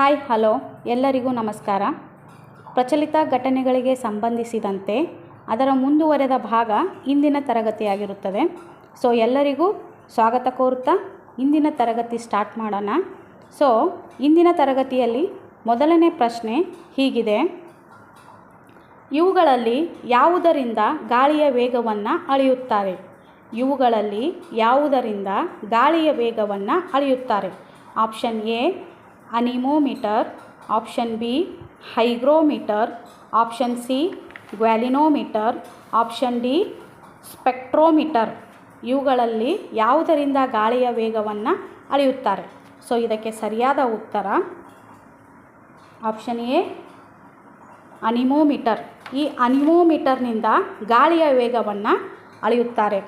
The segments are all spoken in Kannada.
ಹಾಯ್ ಹಲೋ ಎಲ್ಲರಿಗೂ ನಮಸ್ಕಾರ. ಪ್ರಚಲಿತ ಘಟನೆಗಳಿಗೆ ಸಂಬಂಧಿಸಿದಂತೆ ಅದರ ಮುಂದುವರೆದ ಭಾಗ ಇಂದಿನ ತರಗತಿಯಾಗಿರುತ್ತದೆ. ಸೊ ಎಲ್ಲರಿಗೂ ಸ್ವಾಗತ ಕೋರುತ್ತಾ ಇಂದಿನ ತರಗತಿ ಸ್ಟಾರ್ಟ್ ಮಾಡೋಣ. ಸೊ ಇಂದಿನ ತರಗತಿಯಲ್ಲಿ ಮೊದಲನೇ ಪ್ರಶ್ನೆ ಹೀಗಿದೆ: ಇವುಗಳಲ್ಲಿ ಯಾವುದರಿಂದ ಗಾಳಿಯ ವೇಗವನ್ನು ಅಳೆಯುತ್ತಾರೆ? ಇವುಗಳಲ್ಲಿ ಯಾವುದರಿಂದ ಗಾಳಿಯ ವೇಗವನ್ನು ಅಳೆಯುತ್ತಾರೆ? Option A anemometer, option B hygrometer, option C galvanometer, option D spectrometer. ಇವುಗಳಲ್ಲಿ ಯಾವುದರಿಂದ ಗಾಳಿಯ ವೇಗವನ್ನು ಅಳೆಯುತ್ತಾರೆ? ಸೊ ಇದಕ್ಕೆ ಸರಿಯಾದ ಉತ್ತರ ಆಪ್ಷನ್ ಎ ಅನಿಮೋಮೀಟರ್. ಈ ಅನಿಮೋಮೀಟರ್ನಿಂದ ಗಾಳಿಯ ವೇಗವನ್ನು ಅಳೆಯುತ್ತಾರೆ.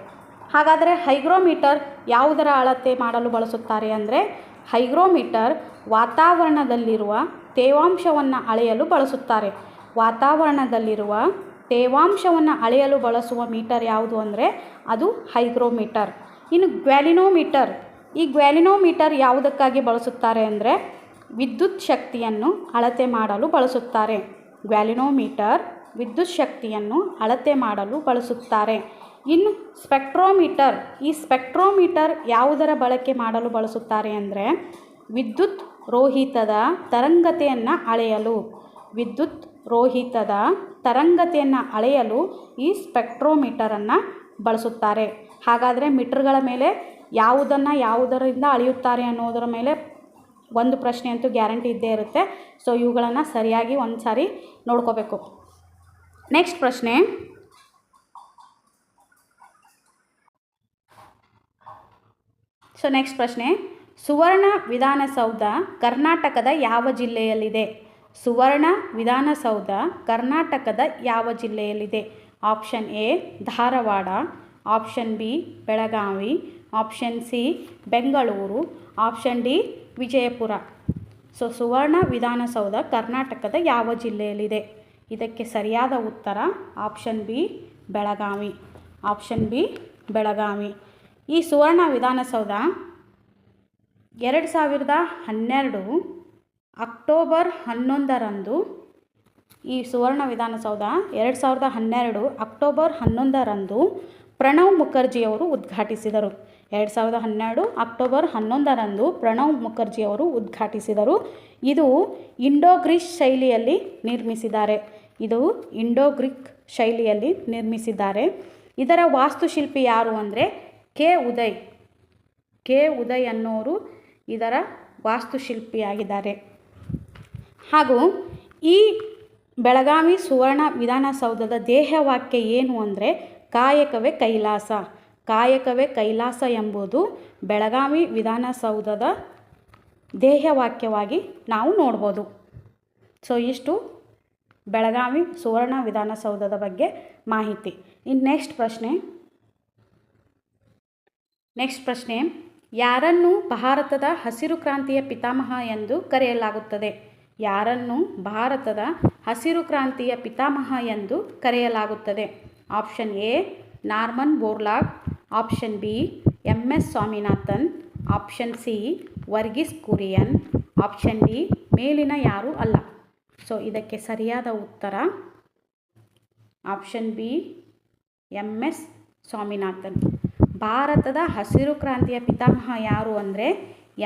ಹಾಗಾದರೆ ಹೈಗ್ರೋಮೀಟರ್ ಯಾವುದರ ಅಳತೆ ಮಾಡಲು ಬಳಸುತ್ತಾರೆ ಅಂದರೆ, ಹೈಗ್ರೋಮೀಟರ್ ವಾತಾವರಣದಲ್ಲಿರುವ ತೇವಾಂಶವನ್ನು ಅಳೆಯಲು ಬಳಸುತ್ತಾರೆ. ವಾತಾವರಣದಲ್ಲಿರುವ ತೇವಾಂಶವನ್ನು ಅಳೆಯಲು ಬಳಸುವ ಮೀಟರ್ ಯಾವುದು ಅಂದರೆ ಅದು ಹೈಗ್ರೋಮೀಟರ್. ಇನ್ನು ಗ್ವಾಲಿನೋಮೀಟರ್, ಈ ಗ್ವಾಲಿನೋಮೀಟರ್ ಯಾವುದಕ್ಕಾಗಿ ಬಳಸುತ್ತಾರೆ ಅಂದರೆ ವಿದ್ಯುತ್ ಶಕ್ತಿಯನ್ನು ಅಳತೆ ಮಾಡಲು ಬಳಸುತ್ತಾರೆ. ಗ್ವಾಲಿನೋಮೀಟರ್ ವಿದ್ಯುತ್ ಶಕ್ತಿಯನ್ನು ಅಳತೆ ಮಾಡಲು ಬಳಸುತ್ತಾರೆ. ಇನ್ನು ಸ್ಪೆಕ್ಟ್ರೋಮೀಟರ್, ಈ ಸ್ಪೆಕ್ಟ್ರೋಮೀಟರ್ ಯಾವುದರ ಬಳಕೆ ಮಾಡಲು ಬಳಸುತ್ತಾರೆ ಅಂದರೆ ವಿದ್ಯುತ್ ರೋಹಿತದ ತರಂಗತೆಯನ್ನು ಅಳೆಯಲು. ವಿದ್ಯುತ್ ರೋಹಿತದ ತರಂಗತೆಯನ್ನು ಅಳೆಯಲು ಈ ಸ್ಪೆಕ್ಟ್ರೋಮೀಟರನ್ನು ಬಳಸುತ್ತಾರೆ. ಹಾಗಾದರೆ ಮೀಟರ್ಗಳ ಮೇಲೆ ಯಾವುದರಿಂದ ಅಳೆಯುತ್ತಾರೆ ಅನ್ನೋದರ ಮೇಲೆ ಒಂದು ಪ್ರಶ್ನೆ ಅಂತೂ ಗ್ಯಾರಂಟಿ ಇದ್ದೇ ಇರುತ್ತೆ. ಸೊ ಇವುಗಳನ್ನು ಸರಿಯಾಗಿ ಒಂದು ಸಾರಿ ನೋಡ್ಕೋಬೇಕು. ನೆಕ್ಸ್ಟ್ ಪ್ರಶ್ನೆ: ಸುವರ್ಣ ವಿಧಾನಸೌಧ ಕರ್ನಾಟಕದ ಯಾವ ಜಿಲ್ಲೆಯಲ್ಲಿದೆ? ಸುವರ್ಣ ವಿಧಾನಸೌಧ ಕರ್ನಾಟಕದ ಯಾವ ಜಿಲ್ಲೆಯಲ್ಲಿದೆ? Option A Dharwad, option B Belagavi, option C Bengaluru, option D Vijayapura. So Suvarna Vidhana Soudha ಕರ್ನಾಟಕದ ಯಾವ ಜಿಲ್ಲೆಯಲ್ಲಿದೆ? ಇದಕ್ಕೆ ಸರಿಯಾದ ಉತ್ತರ option B Belagavi. Option B Belagavi. ಈ ಸುವರ್ಣ ವಿಧಾನಸೌಧ 2012 ಅಕ್ಟೋಬರ್ 11ರಂದು ಈ ಸುವರ್ಣ ವಿಧಾನಸೌಧ 2012 ಅಕ್ಟೋಬರ್ 11ರಂದು ಪ್ರಣವ್ ಮುಖರ್ಜಿಯವರು ಉದ್ಘಾಟಿಸಿದರು. 2012 ಅಕ್ಟೋಬರ್ 11ರಂದು ಪ್ರಣವ್ ಮುಖರ್ಜಿಯವರು ಉದ್ಘಾಟಿಸಿದರು. ಇದು ಇಂಡೋ-ಗ್ರೀಕ್ ಶೈಲಿಯಲ್ಲಿ ನಿರ್ಮಿಸಿದ್ದಾರೆ. ಇದರ ವಾಸ್ತುಶಿಲ್ಪಿ ಯಾರು ಅಂದರೆ ಕೆ ಉದಯ್ ಅನ್ನೋರು ಇದರ ವಾಸ್ತುಶಿಲ್ಪಿಯಾಗಿದ್ದಾರೆ. ಹಾಗೂ ಈ ಬೆಳಗಾವಿ ಸುವರ್ಣ ವಿಧಾನಸೌಧದ ಧ್ಯೇಯವಾಕ್ಯ ಏನು ಅಂದರೆ ಕಾಯಕವೇ ಕೈಲಾಸ. ಕಾಯಕವೇ ಕೈಲಾಸ ಎಂಬುದು ಬೆಳಗಾವಿ ವಿಧಾನಸೌಧದ ಧ್ಯೇಯವಾಕ್ಯವಾಗಿ ನಾವು ನೋಡ್ಬೋದು. ಸೊ ಇಷ್ಟು ಬೆಳಗಾವಿ ಸುವರ್ಣ ವಿಧಾನಸೌಧದ ಬಗ್ಗೆ ಮಾಹಿತಿ. ಇನ್ನು ನೆಕ್ಸ್ಟ್ ಪ್ರಶ್ನೆ: ಯಾರನ್ನು ಭಾರತದ ಹಸಿರು ಕ್ರಾಂತಿಯ ಪಿತಾಮಹ ಎಂದು ಕರೆಯಲಾಗುತ್ತದೆ? ಯಾರನ್ನು ಭಾರತದ ಹಸಿರು ಕ್ರಾಂತಿಯ ಪಿತಾಮಹ ಎಂದು ಕರೆಯಲಾಗುತ್ತದೆ? Option A Norman Borlaug, option B MS Swaminathan, option C Verghese Kurien, option D ಮೇಲಿನ ಯಾರೂ ಅಲ್ಲ. ಸೊ ಇದಕ್ಕೆ ಸರಿಯಾದ ಉತ್ತರ ಆಪ್ಷನ್ ಬಿ MS ಸ್ವಾಮಿನಾಥನ್. ಭಾರತದ ಹಸಿರು ಕ್ರಾಂತಿಯ ಪಿತಾಮಹ ಯಾರು ಅಂದರೆ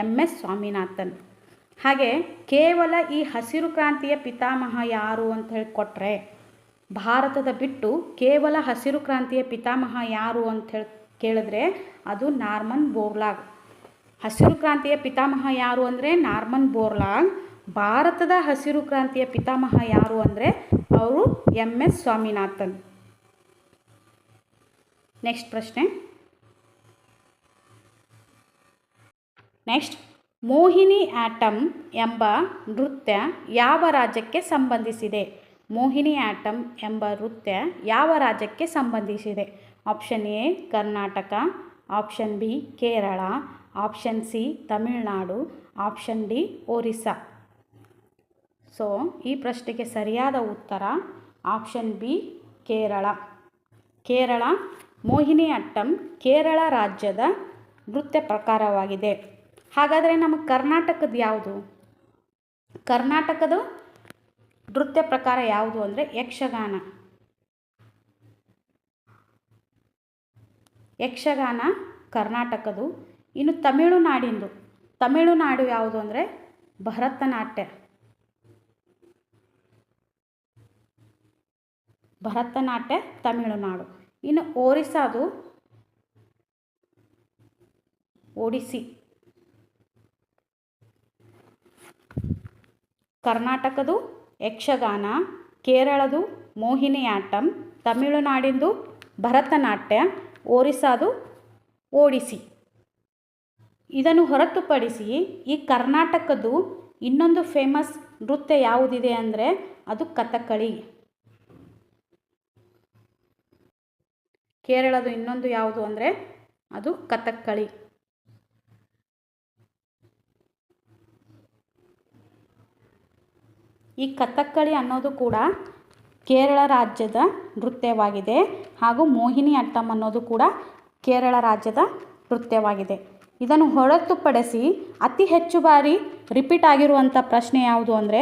MS ಸ್ವಾಮಿನಾಥನ್. ಹಾಗೆ ಕೇವಲ ಈ ಹಸಿರು ಕ್ರಾಂತಿಯ ಪಿತಾಮಹ ಯಾರು ಅಂತ ಹೇಳಿ ಕೊಟ್ಟರೆ, ಭಾರತದ ಬಿಟ್ಟು ಕೇವಲ ಹಸಿರು ಕ್ರಾಂತಿಯ ಪಿತಾಮಹ ಯಾರು ಅಂತ ಹೇಳಿ ಕೇಳಿದ್ರೆ ಅದು ನಾರ್ಮನ್ ಬೋರ್ಲಾಗ್. ಹಸಿರು ಕ್ರಾಂತಿಯ ಪಿತಾಮಹ ಯಾರು ಅಂದರೆ ನಾರ್ಮನ್ ಬೋರ್ಲಾಗ್. ಭಾರತದ ಹಸಿರು ಕ್ರಾಂತಿಯ ಪಿತಾಮಹ ಯಾರು ಅಂದರೆ ಅವರು MS Swaminathan. Next Mohini atom ಎಂಬ ನೃತ್ಯ ಯಾವ ರಾಜ್ಯಕ್ಕೆ ಸಂಬಂಧಿಸಿದೆ? ಮೋಹಿನಿ ಆಟಮ್ ಎಂಬ ನೃತ್ಯ ಯಾವ ರಾಜ್ಯಕ್ಕೆ ಸಂಬಂಧಿಸಿದೆ? Option A Karnataka, option B Kerala, option C Tamil Nadu, option D Orissa. So ಈ ಪ್ರಶ್ನೆಗೆ ಸರಿಯಾದ ಉತ್ತರ ಆಪ್ಷನ್ ಬಿ ಕೇರಳ. ಮೋಹಿನಿ ಆಟ್ಟಂ ಕೇರಳ ರಾಜ್ಯದ ನೃತ್ಯ ಪ್ರಕಾರವಾಗಿದೆ. ಹಾಗಾದರೆ ನಮ್ಮ ಕರ್ನಾಟಕದ ಯಾವುದು? ಕರ್ನಾಟಕದ ನೃತ್ಯ ಪ್ರಕಾರ ಯಾವುದು ಅಂದರೆ ಯಕ್ಷಗಾನ. ಯಕ್ಷಗಾನ ಕರ್ನಾಟಕದು. ಇನ್ನು ತಮಿಳುನಾಡು ಯಾವುದು ಅಂದರೆ ಭರತನಾಟ್ಯ. ತಮಿಳುನಾಡು. ಇನ್ನು ಒರಿಸ್ಸಾದು ಒಡಿಸ್ಸಿ. ಕರ್ನಾಟಕದು ಯಕ್ಷಗಾನ, ಕೇರಳದು ಮೋಹಿನಿಯಾಟ್ಟಂ, ತಮಿಳುನಾಡಿಂದು ಭರತನಾಟ್ಯ, ಒರಿಸ್ಸಾದು ಒಡಿಸ್ಸಿ. ಇದನ್ನು ಹೊರತುಪಡಿಸಿ ಈ ಕರ್ನಾಟಕದ್ದು ಇನ್ನೊಂದು ಫೇಮಸ್ ನೃತ್ಯ ಯಾವುದಿದೆ ಅಂದರೆ ಅದು ಕಥಕ್ಕಳಿ. ಕೇರಳದು ಇನ್ನೊಂದು ಯಾವುದು ಅಂದರೆ ಅದು ಕಥಕ್ಕಳಿ. ಈ ಕಥಕ್ಕಳಿ ಅನ್ನೋದು ಕೂಡ ಕೇರಳ ರಾಜ್ಯದ ನೃತ್ಯವಾಗಿದೆ ಹಾಗೂ ಮೋಹಿನಿಯಾಟ್ಟಂ ಅನ್ನೋದು ಕೂಡ ಕೇರಳ ರಾಜ್ಯದ ನೃತ್ಯವಾಗಿದೆ. ಇದನ್ನು ಹೊರತುಪಡಿಸಿ ಅತಿ ಹೆಚ್ಚು ಬಾರಿ ರಿಪೀಟ್ ಆಗಿರುವಂಥ ಪ್ರಶ್ನೆ ಯಾವುದು ಅಂದರೆ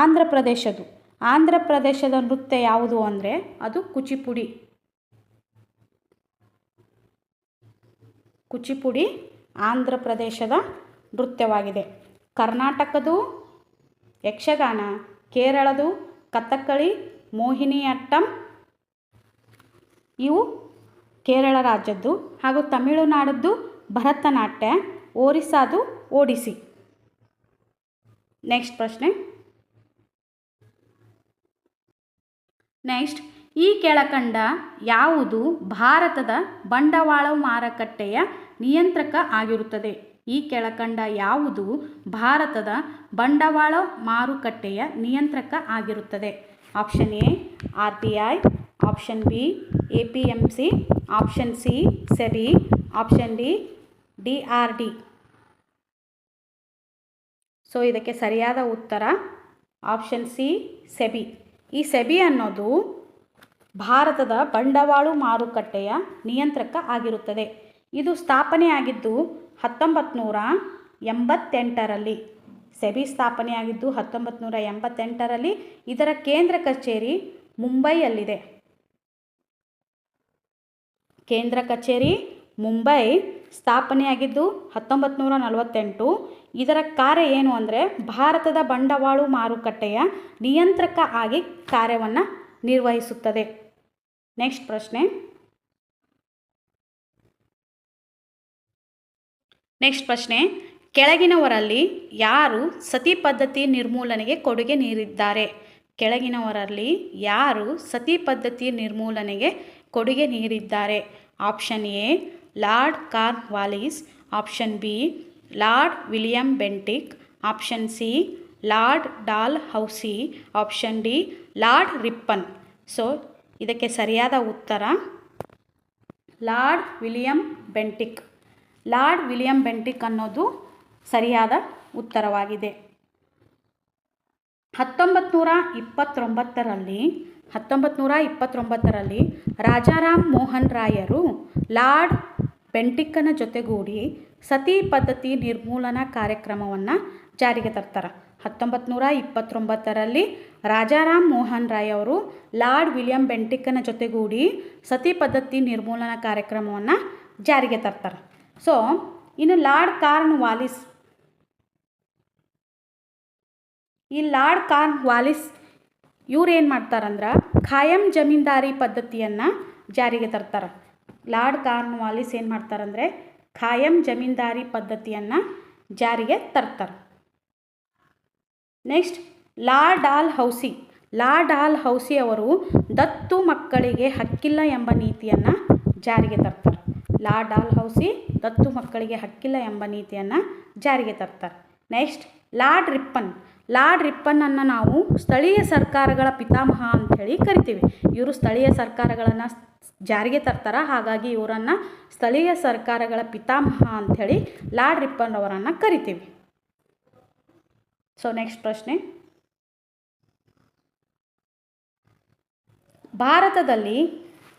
ಆಂಧ್ರ ಪ್ರದೇಶದ ನೃತ್ಯ ಯಾವುದು ಅಂದರೆ ಅದು ಕೂಚಿಪುಡಿ. ಆಂಧ್ರ ಪ್ರದೇಶದ ನೃತ್ಯವಾಗಿದೆ. ಕರ್ನಾಟಕದು ಯಕ್ಷಗಾನ, ಕೇರಳದು ಕಥಕ್ಕಳಿ, ಮೋಹಿನಿಯಾಟ್ಟಂ ಇವು ಕೇರಳ ರಾಜ್ಯದ್ದು, ಹಾಗೂ ತಮಿಳುನಾಡದ್ದು ಭರತನಾಟ್ಯ, ಒರಿಸ್ಸಾದು ಒಡಿಸ್ಸಿ. ನೆಕ್ಸ್ಟ್ ಪ್ರಶ್ನೆ. ಈ ಕೆಳಕಂಡ ಯಾವುದು ಭಾರತದ ಬಂಡವಾಳ ಮಾರುಕಟ್ಟೆಯ ನಿಯಂತ್ರಕ ಆಗಿರುತ್ತದೆ? ಈ ಕೆಳಕಂಡ ಯಾವುದು ಭಾರತದ ಬಂಡವಾಳ ಮಾರುಕಟ್ಟೆಯ ನಿಯಂತ್ರಕ ಆಗಿರುತ್ತದೆ? Option A RBI, option B APMC, option C SEBI, option D DRD. So ಇದಕ್ಕೆ ಸರಿಯಾದ ಉತ್ತರ ಆಪ್ಷನ್ ಸಿ ಸೆಬಿ. ಈ ಸೆಬಿ ಅನ್ನೋದು ಭಾರತದ ಬಂಡವಾಳ ಮಾರುಕಟ್ಟೆಯ ನಿಯಂತ್ರಕ ಆಗಿರುತ್ತದೆ. ಇದು ಸ್ಥಾಪನೆಯಾಗಿದ್ದು 1988ರಲ್ಲಿ. ಸೆಬಿ ಸ್ಥಾಪನೆಯಾಗಿದ್ದು 1988ರಲ್ಲಿ. ಇದರ ಕೇಂದ್ರ ಕಚೇರಿ ಮುಂಬೈಯಲ್ಲಿದೆ. ಮುಂಬೈ. ಸ್ಥಾಪನೆಯಾಗಿದ್ದು 1948. ಇದರ ಕಾರ್ಯ ಏನು ಅಂದರೆ ಭಾರತದ ಬಂಡವಾಳ ಮಾರುಕಟ್ಟೆಯ ನಿಯಂತ್ರಕ ಆಗಿ ಕಾರ್ಯವನ್ನು ನಿರ್ವಹಿಸುತ್ತದೆ. ನೆಕ್ಸ್ಟ್ ಪ್ರಶ್ನೆ. ಕೆಳಗಿನವರಲ್ಲಿ ಯಾರು ಸತಿ ಪದ್ಧತಿ ನಿರ್ಮೂಲನೆಗೆ ಕೊಡುಗೆ ನೀಡಿದ್ದಾರೆ? ಸತಿ ಪದ್ಧತಿ ನಿರ್ಮೂಲನೆಗೆ ಕೊಡುಗೆ ನೀಡಿದ್ದಾರೆ? Option A Lord Cornwallis, option B Lord William Bentinck, option C Lord Dalhousie, option D Lord Ripon. So ಇದಕ್ಕೆ ಸರಿಯಾದ ಉತ್ತರ ಲಾರ್ಡ್ ವಿಲಿಯಂ ಬೆಂಟಿಕ್. ಅನ್ನೋದು ಸರಿಯಾದ ಉತ್ತರವಾಗಿದೆ. 1929ರಲ್ಲಿ ರಾಜಾರಾಮ್ ಮೋಹನ್ ರಾಯರು ಲಾರ್ಡ್ ಬೆಂಟಿಕ್ಕನ ಜೊತೆಗೂಡಿ ಸತಿ ಪದ್ಧತಿ ನಿರ್ಮೂಲನಾ ಕಾರ್ಯಕ್ರಮವನ್ನು ಜಾರಿಗೆ ತರ್ತಾರೆ. 1929ರಲ್ಲಿ ರಾಜಾರಾಮ್ ಮೋಹನ್ ರಾಯ್ ಅವರು ಲಾರ್ಡ್ ವಿಲಿಯಂ ಬೆಂಟಿಕ್ಕನ ಜೊತೆಗೂಡಿ ಸತಿ ಪದ್ಧತಿ ನಿರ್ಮೂಲನಾ ಕಾರ್ಯಕ್ರಮವನ್ನು ಜಾರಿಗೆ ತರ್ತಾರೆ. ಸೊ ಇನ್ನು ಲಾರ್ಡ್ ಕಾರ್ನ್ವಾಲಿಸ್, ಇವ್ರು ಏನು ಮಾಡ್ತಾರಂದ್ರೆ ಖಾಯಂ ಜಮೀನ್ದಾರಿ ಪದ್ಧತಿಯನ್ನು ಜಾರಿಗೆ ತರ್ತಾರೆ. ಲಾರ್ಡ್ ಕಾರ್ನ್ವಾಲಿಸ್ ಏನು ಮಾಡ್ತಾರಂದರೆ ಖಾಯಂ ಜಮೀನ್ದಾರಿ ಪದ್ಧತಿಯನ್ನು ಜಾರಿಗೆ ತರ್ತಾರೆ. ನೆಕ್ಸ್ಟ್ ಲಾರ್ಡ್ ಡಾಲ್ ಹೌಸಿ ಅವರು ದತ್ತು ಮಕ್ಕಳಿಗೆ ಹಕ್ಕಿಲ್ಲ ಎಂಬ ನೀತಿಯನ್ನು ಜಾರಿಗೆ ತರ್ತಾರೆ. ಲಾರ್ಡ್ ಡಾಲ್ ಹೌಸಿ ದತ್ತು ಮಕ್ಕಳಿಗೆ ಹಕ್ಕಿಲ್ಲ ಎಂಬ ನೀತಿಯನ್ನು ಜಾರಿಗೆ ತರ್ತಾರೆ. ನೆಕ್ಸ್ಟ್ ಲಾರ್ಡ್ ರಿಪ್ಪನ್ನನ್ನು ನಾವು ಸ್ಥಳೀಯ ಸರ್ಕಾರಗಳ ಪಿತಾಮಹ ಅಂಥೇಳಿ ಕರಿತೀವಿ. ಇವರು ಸ್ಥಳೀಯ ಸರ್ಕಾರಗಳನ್ನು ಜಾರಿಗೆ ತರ್ತಾರೆ, ಹಾಗಾಗಿ ಇವರನ್ನು ಸ್ಥಳೀಯ ಸರ್ಕಾರಗಳ ಪಿತಾಮಹ ಅಂಥೇಳಿ ಲಾರ್ಡ್ ರಿಪ್ಪನ್ ಅವರನ್ನು ಕರಿತೀವಿ. ಸೊ ನೆಕ್ಸ್ಟ್ ಪ್ರಶ್ನೆ. ಭಾರತದಲ್ಲಿ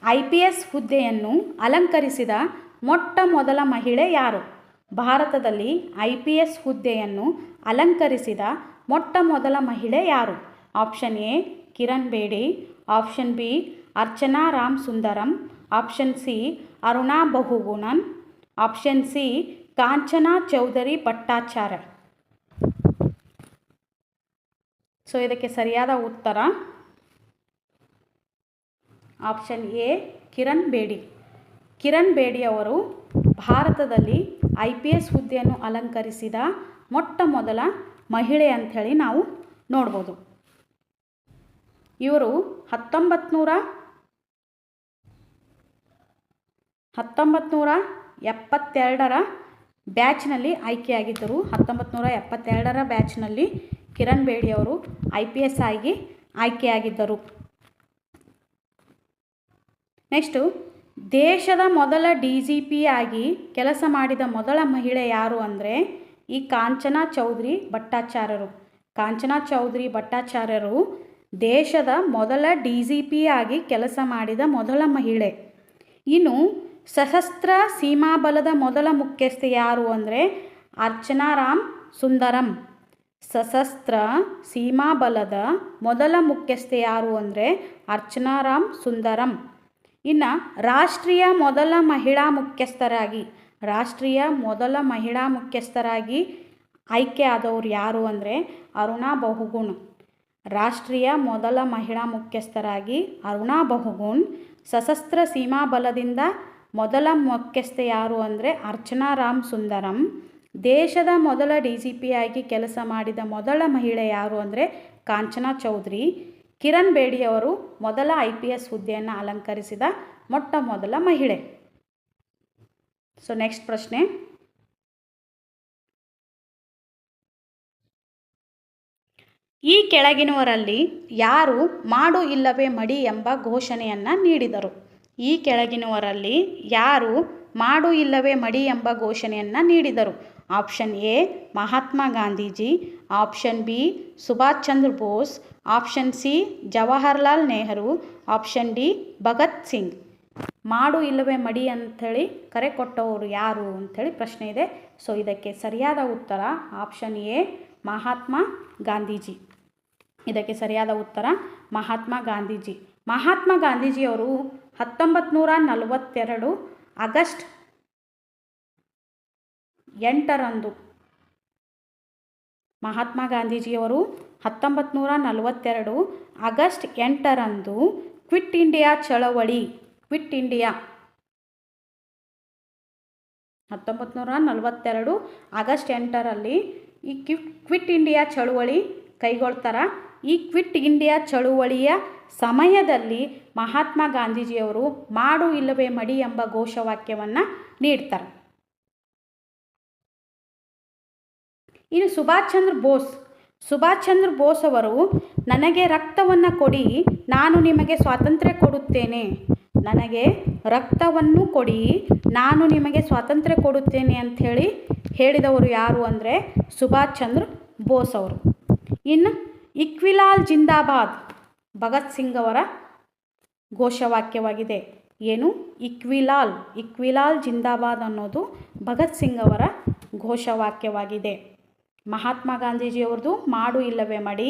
IPS ಹುದ್ದೆಯನ್ನು ಅಲಂಕರಿಸಿದ ಮೊಟ್ಟ ಮೊದಲ ಮಹಿಳೆ ಯಾರು? ಭಾರತದಲ್ಲಿ IPS ಹುದ್ದೆಯನ್ನು ಅಲಂಕರಿಸಿದ ಮೊಟ್ಟ ಮೊದಲ ಮಹಿಳೆ ಯಾರು? Option A Kiran Bedi, option B Archana Ram Sundaram, option C Aruna Bahuguna, option C Kanchana Chaudhari Bhattacharya. So ಇದಕ್ಕೆ ಸರಿಯಾದ ಉತ್ತರ ಆಪ್ಷನ್ ಎ ಕಿರಣ್ ಬೇಡಿ. ಕಿರಣ್ ಬೇಡಿ ಅವರು ಭಾರತದಲ್ಲಿ IPS ಹುದ್ದೆಯನ್ನು ಅಲಂಕರಿಸಿದ ಮೊಟ್ಟ ಮೊದಲ ಮಹಿಳೆ ಅಂಥೇಳಿ ನಾವು ನೋಡ್ಬೋದು. ಇವರು 1972ರ ಬ್ಯಾಚ್ನಲ್ಲಿ ಆಯ್ಕೆಯಾಗಿದ್ದರು. 1972ರ ಬ್ಯಾಚ್ನಲ್ಲಿ ಕಿರಣ್ ಬೇಡಿ ಅವರು IPS ಆಗಿ ಆಯ್ಕೆಯಾಗಿದ್ದರು. ನೆಕ್ಸ್ಟು, ದೇಶದ ಮೊದಲ DGP ಆಗಿ ಕೆಲಸ ಮಾಡಿದ ಮೊದಲ ಮಹಿಳೆ ಯಾರು ಅಂದರೆ ಈ ಕಾಂಚನಾ ಚೌಧರಿ ಭಟ್ಟಾಚಾರ್ಯರು. ಕಾಂಚನಾ ಚೌಧರಿ ಭಟ್ಟಾಚಾರ್ಯರು ದೇಶದ ಮೊದಲ DGP ಆಗಿ ಕೆಲಸ ಮಾಡಿದ ಮೊದಲ ಮಹಿಳೆ. ಇನ್ನು ಸಶಸ್ತ್ರ ಸೀಮಾಬಲದ ಮೊದಲ ಮುಖ್ಯಸ್ಥೆ ಯಾರು ಅಂದರೆ ಅರ್ಚನಾ ರಾಮ್ ಸುಂದರಂ. ಸಶಸ್ತ್ರ ಸೀಮಾಬಲದ ಮೊದಲ ಮುಖ್ಯಸ್ಥೆ ಯಾರು ಅಂದರೆ ಅರ್ಚನಾ ರಾಮ್ ಸುಂದರಂ. ಇನ್ನು ರಾಷ್ಟ್ರೀಯ ಮೊದಲ ಮಹಿಳಾ ಮುಖ್ಯಸ್ಥರಾಗಿ ಆಯ್ಕೆ ಆದವರು ಯಾರು ಅಂದರೆ ಅರುಣಾ ಬಹುಗುಣ್. ರಾಷ್ಟ್ರೀಯ ಮೊದಲ ಮಹಿಳಾ ಮುಖ್ಯಸ್ಥರಾಗಿ ಅರುಣಾ ಬಹುಗುಣ್. ಸಶಸ್ತ್ರ ಸೀಮಾಬಲದಿಂದ ಮೊದಲ ಮುಖ್ಯಸ್ಥೆ ಯಾರು ಅಂದರೆ ಅರ್ಚನಾ ರಾಮ್ ಸುಂದರಂ. ದೇಶದ ಮೊದಲ DGP ಆಗಿ ಕೆಲಸ ಮಾಡಿದ ಮೊದಲ ಮಹಿಳೆ ಯಾರು ಅಂದರೆ ಕಾಂಚನಾ ಚೌಧರಿ. ಕಿರಣ್ ಬೇಡಿಯವರು ಮೊದಲ IPS ಹುದ್ದೆಯನ್ನು ಅಲಂಕರಿಸಿದ ಮೊಟ್ಟ ಮೊದಲ ಮಹಿಳೆ. ಸೊ ನೆಕ್ಸ್ಟ್ ಪ್ರಶ್ನೆ, ಈ ಕೆಳಗಿನವರಲ್ಲಿ ಯಾರು ಮಾಡು ಇಲ್ಲವೇ ಮಡಿ ಎಂಬ ಘೋಷಣೆಯನ್ನು ನೀಡಿದರು? ಈ ಕೆಳಗಿನವರಲ್ಲಿ ಯಾರು ಮಾಡು ಇಲ್ಲವೇ ಮಡಿ ಎಂಬ ಘೋಷಣೆಯನ್ನು ನೀಡಿದರು? Option A Mahatma Gandhiji, option B Subhash Chandra Bose, option C Jawaharlal Nehru, option D Bhagat Singh. ಮಾಡು ಇಲ್ಲವೇ ಮಡಿ ಅಂಥೇಳಿ ಕರೆ ಕೊಟ್ಟವರು ಯಾರು ಅಂಥೇಳಿ ಪ್ರಶ್ನೆ ಇದೆ. ಸೊ ಇದಕ್ಕೆ ಸರಿಯಾದ ಉತ್ತರ ಆಪ್ಷನ್ ಎ ಮಹಾತ್ಮ ಗಾಂಧೀಜಿ. ಇದಕ್ಕೆ ಸರಿಯಾದ ಉತ್ತರ ಮಹಾತ್ಮ ಗಾಂಧೀಜಿ. ಮಹಾತ್ಮ ಗಾಂಧೀಜಿಯವರು 1942 ಆಗಸ್ಟ್ 8ರಂದು ಮಹಾತ್ಮ ಗಾಂಧೀಜಿಯವರು 1942 ಆಗಸ್ಟ್ 8ರಂದು ಕ್ವಿಟ್ ಇಂಡಿಯಾ ಚಳವಳಿ 1942 ಆಗಸ್ಟ್ 8ರಲ್ಲಿ ಈ ಕ್ವಿಟ್ ಇಂಡಿಯಾ ಚಳುವಳಿ ಕೈಗೊಳ್ತಾರೆ. ಈ ಕ್ವಿಟ್ ಇಂಡಿಯಾ ಚಳುವಳಿಯ ಸಮಯದಲ್ಲಿ ಮಹಾತ್ಮ ಗಾಂಧೀಜಿಯವರು ಮಾಡು ಇಲ್ಲವೇ ಮಡಿ ಎಂಬ ಘೋಷವಾಕ್ಯವನ್ನು ನೀಡ್ತಾರೆ. ಇನ್ನು ಸುಭಾಷ್ ಚಂದ್ರ ಬೋಸ್ ಅವರು ನನಗೆ ರಕ್ತವನ್ನು ಕೊಡಿ ನಾನು ನಿಮಗೆ ಸ್ವಾತಂತ್ರ್ಯ ಕೊಡುತ್ತೇನೆ, ನನಗೆ ರಕ್ತವನ್ನು ಕೊಡಿ ನಾನು ನಿಮಗೆ ಸ್ವಾತಂತ್ರ್ಯ ಕೊಡುತ್ತೇನೆ ಅಂಥೇಳಿ ಹೇಳಿದವರು ಯಾರು ಅಂದರೆ ಸುಭಾಷ್ ಚಂದ್ರ ಬೋಸ್ ಅವರು. ಇನ್ನು ಇಕ್ವಿಲಾಲ್ ಜಿಂದಾಬಾದ್ ಭಗತ್ ಸಿಂಗ್ ಅವರ ಘೋಷವಾಕ್ಯವಾಗಿದೆ. ಏನು? ಇಕ್ವಿಲಾಲ್ ಜಿಂದಾಬಾದ್ ಅನ್ನೋದು ಭಗತ್ ಸಿಂಗ್ ಅವರ ಘೋಷವಾಕ್ಯವಾಗಿದೆ. ಮಹಾತ್ಮ ಗಾಂಧೀಜಿಯವ್ರದ್ದು ಮಾಡು ಇಲ್ಲವೇ ಮಡಿ,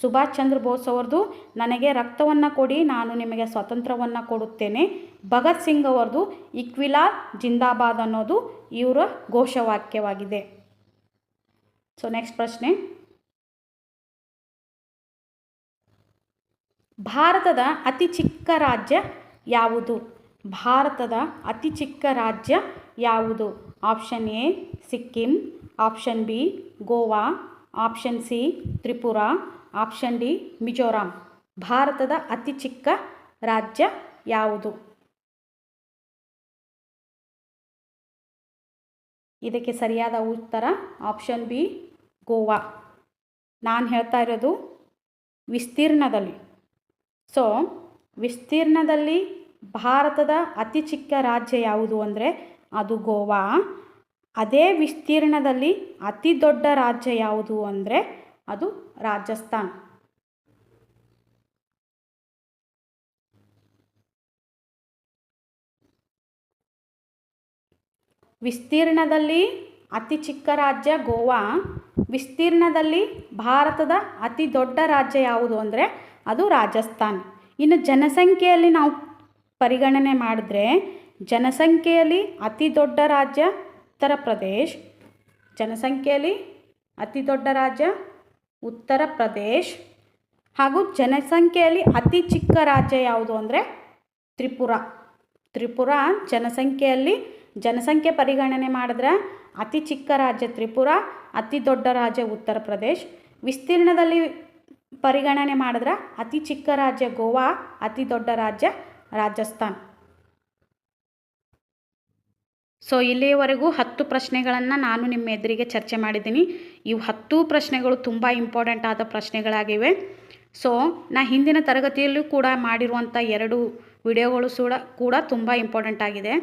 ಸುಭಾಷ್ ಚಂದ್ರ ಬೋಸ್ ಅವ್ರದ್ದು ನನಗೆ ರಕ್ತವನ್ನು ಕೊಡಿ ನಾನು ನಿಮಗೆ ಸ್ವಾತಂತ್ರ್ಯವನ್ನು ಕೊಡುತ್ತೇನೆ, ಭಗತ್ ಸಿಂಗ್ ಅವರದ್ದು ಇಕ್ವಿಲಾಲ್ ಜಿಂದಾಬಾದ್ ಅನ್ನೋದು ಇವರ ಘೋಷವಾಕ್ಯವಾಗಿದೆ. ಸೊ ನೆಕ್ಸ್ಟ್ ಪ್ರಶ್ನೆ, ಭಾರತದ ಅತಿ ಚಿಕ್ಕ ರಾಜ್ಯ ಯಾವುದು? ಭಾರತದ ಅತಿ ಚಿಕ್ಕ ರಾಜ್ಯ ಯಾವುದು? Option A Sikkim, option B Goa, option C Tripura, option D Mizoram. ಭಾರತದ ಅತಿ ಚಿಕ್ಕ ರಾಜ್ಯ ಯಾವುದು? ಇದಕ್ಕೆ ಸರಿಯಾದ ಉತ್ತರ ಆಪ್ಷನ್ ಬಿ ಗೋವಾ. ನಾನು ಹೇಳ್ತಾ ಇರೋದು ವಿಸ್ತೀರ್ಣದಲ್ಲಿ. ಸೊ ವಿಸ್ತೀರ್ಣದಲ್ಲಿ ಭಾರತದ ಅತಿ ಚಿಕ್ಕ ರಾಜ್ಯ ಯಾವುದು ಅಂದರೆ ಅದು ಗೋವಾ. ಅದೇ ವಿಸ್ತೀರ್ಣದಲ್ಲಿ ಅತಿ ದೊಡ್ಡ ರಾಜ್ಯ ಯಾವುದು ಅಂದರೆ ಅದು ರಾಜಸ್ಥಾನ್. ವಿಸ್ತೀರ್ಣದಲ್ಲಿ ಅತಿ ಚಿಕ್ಕ ರಾಜ್ಯ ಗೋವಾ. ವಿಸ್ತೀರ್ಣದಲ್ಲಿ ಭಾರತದ ಅತಿ ದೊಡ್ಡ ರಾಜ್ಯ ಯಾವುದು ಅಂದರೆ ಅದು ರಾಜಸ್ಥಾನ್. ಇನ್ನು ಜನಸಂಖ್ಯೆಯಲ್ಲಿ ನಾವು ಪರಿಗಣನೆ ಮಾಡಿದ್ರೆ ಜನಸಂಖ್ಯೆಯಲ್ಲಿ ಅತಿ ದೊಡ್ಡ ರಾಜ್ಯ ಉತ್ತರ ಪ್ರದೇಶ್. ಜನಸಂಖ್ಯೆಯಲ್ಲಿ ಅತಿ ದೊಡ್ಡ ರಾಜ್ಯ ಉತ್ತರ ಪ್ರದೇಶ್. ಹಾಗೂ ಜನಸಂಖ್ಯೆಯಲ್ಲಿ ಅತಿ ಚಿಕ್ಕ ರಾಜ್ಯ ಯಾವುದು ಅಂದರೆ ತ್ರಿಪುರ. ತ್ರಿಪುರ ಜನಸಂಖ್ಯೆ ಪರಿಗಣನೆ ಮಾಡಿದ್ರೆ ಅತಿ ಚಿಕ್ಕ ರಾಜ್ಯ ತ್ರಿಪುರ, ಅತಿ ದೊಡ್ಡ ರಾಜ್ಯ ಉತ್ತರ ಪ್ರದೇಶ್. ವಿಸ್ತೀರ್ಣದಲ್ಲಿ ಪರಿಗಣನೆ ಮಾಡಿದ್ರೆ ಅತಿ ಚಿಕ್ಕ ರಾಜ್ಯ ಗೋವಾ, ಅತಿ ದೊಡ್ಡ ರಾಜ್ಯ ರಾಜಸ್ಥಾನ್. ಸೊ ಇಲ್ಲಿಯವರೆಗೂ 10 ಪ್ರಶ್ನೆಗಳನ್ನು ನಾನು ನಿಮ್ಮ ಎದುರಿಗೆ ಚರ್ಚೆ ಮಾಡಿದ್ದೀನಿ. ಇವು 10 ಪ್ರಶ್ನೆಗಳು ತುಂಬ ಇಂಪಾರ್ಟೆಂಟ್ ಆದ ಪ್ರಶ್ನೆಗಳಾಗಿವೆ. ಸೊ ನಾ ಹಿಂದಿನ ತರಗತಿಯಲ್ಲೂ ಕೂಡ ಮಾಡಿರುವಂಥ 2 ವಿಡಿಯೋಗಳು ಕೂಡ ತುಂಬ ಇಂಪಾರ್ಟೆಂಟ್ ಆಗಿದೆ.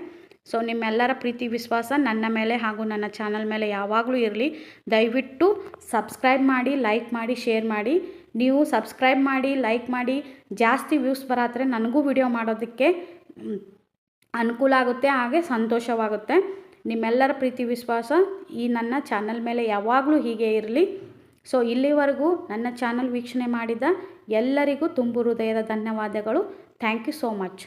ಸೊ ನಿಮ್ಮೆಲ್ಲರ ಪ್ರೀತಿ ವಿಶ್ವಾಸ ನನ್ನ ಮೇಲೆ ಹಾಗೂ ನನ್ನ ಚಾನಲ್ ಮೇಲೆ ಯಾವಾಗಲೂ ಇರಲಿ. ದಯವಿಟ್ಟು ಸಬ್ಸ್ಕ್ರೈಬ್ ಮಾಡಿ, ಲೈಕ್ ಮಾಡಿ, ಶೇರ್ ಮಾಡಿ. ನೀವು ಸಬ್ಸ್ಕ್ರೈಬ್ ಮಾಡಿ, ಲೈಕ್ ಮಾಡಿ, ಜಾಸ್ತಿ ವ್ಯೂಸ್ ಬರಾದರೆ ನನಗೂ ವಿಡಿಯೋ ಮಾಡೋದಕ್ಕೆ ಅನುಕೂಲ ಆಗುತ್ತೆ, ಹಾಗೆ ಸಂತೋಷವಾಗುತ್ತೆ. ನಿಮ್ಮೆಲ್ಲರ ಪ್ರೀತಿ ವಿಶ್ವಾಸ ಈ ನನ್ನ ಚಾನಲ್ ಮೇಲೆ ಯಾವಾಗಲೂ ಹೀಗೆ ಇರಲಿ. ಸೊ ಇಲ್ಲಿವರೆಗೂ ನನ್ನ ಚಾನಲ್ ವೀಕ್ಷಣೆ ಮಾಡಿದ ಎಲ್ಲರಿಗೂ ತುಂಬು ಹೃದಯದ ಧನ್ಯವಾದಗಳು. Thank you so much.